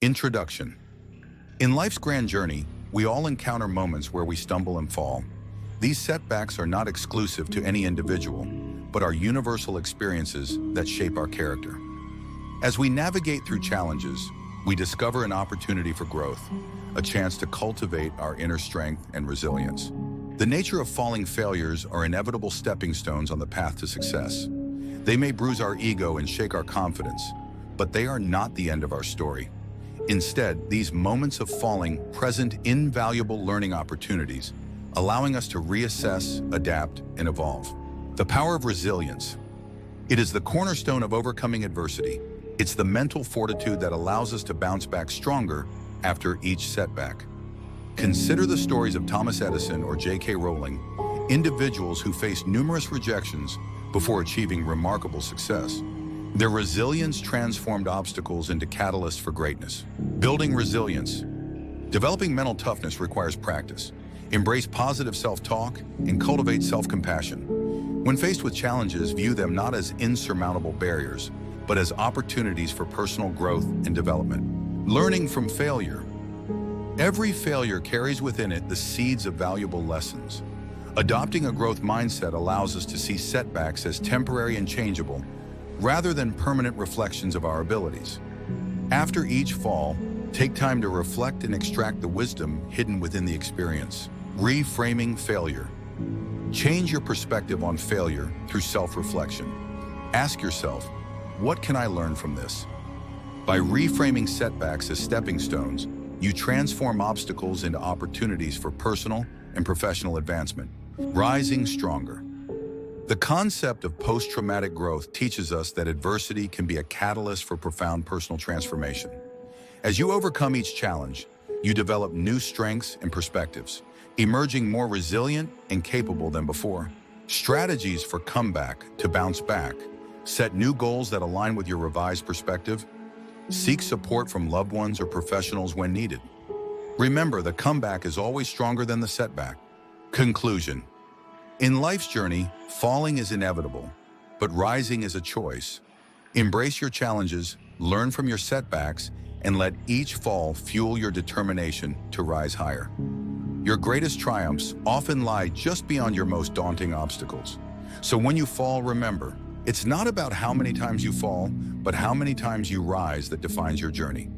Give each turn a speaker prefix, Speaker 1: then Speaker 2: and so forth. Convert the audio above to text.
Speaker 1: Introduction. In life's grand journey, we all encounter moments where we stumble and fall. These setbacks are not exclusive to any individual, but are universal experiences that shape our character. As we navigate through challenges, we discover an opportunity for growth, a chance to cultivate our inner strength and resilience. The nature of falling failures are inevitable stepping stones on the path to success. They may bruise our ego and shake our confidence, but they are not the end of our story. Instead, these moments of falling present invaluable learning opportunities, allowing us to reassess, adapt, and evolve. The power of resilience. It is the cornerstone of overcoming adversity. It's the mental fortitude that allows us to bounce back stronger after each setback. Consider the stories of Thomas Edison or J.K. Rowling, individuals who faced numerous rejections before achieving remarkable success. Their resilience transformed obstacles into catalysts for greatness. Building resilience. Developing mental toughness requires practice. Embrace positive self-talk and cultivate self-compassion. When faced with challenges, view them not as insurmountable barriers, but as opportunities for personal growth and development. Learning from failure. Every failure carries within it the seeds of valuable lessons. Adopting a growth mindset allows us to see setbacks as temporary and changeable, rather than permanent reflections of our abilities. After each fall, take time to reflect and extract the wisdom hidden within the experience. Reframing failure. Change your perspective on failure through self-reflection. Ask yourself, what can I learn from this? By reframing setbacks as stepping stones, you transform obstacles into opportunities for personal and professional advancement. Rising stronger. The concept of post-traumatic growth teaches us that adversity can be a catalyst for profound personal transformation. As you overcome each challenge, you develop new strengths and perspectives, emerging more resilient and capable than before. Strategies for comeback to bounce back. Set new goals that align with your revised perspective. Seek support from loved ones or professionals when needed. Remember, the comeback is always stronger than the setback. Conclusion. In life's journey, falling is inevitable, but rising is a choice. Embrace your challenges, learn from your setbacks, and let each fall fuel your determination to rise higher. Your greatest triumphs often lie just beyond your most daunting obstacles. So when you fall, remember, it's not about how many times you fall, but how many times you rise that defines your journey.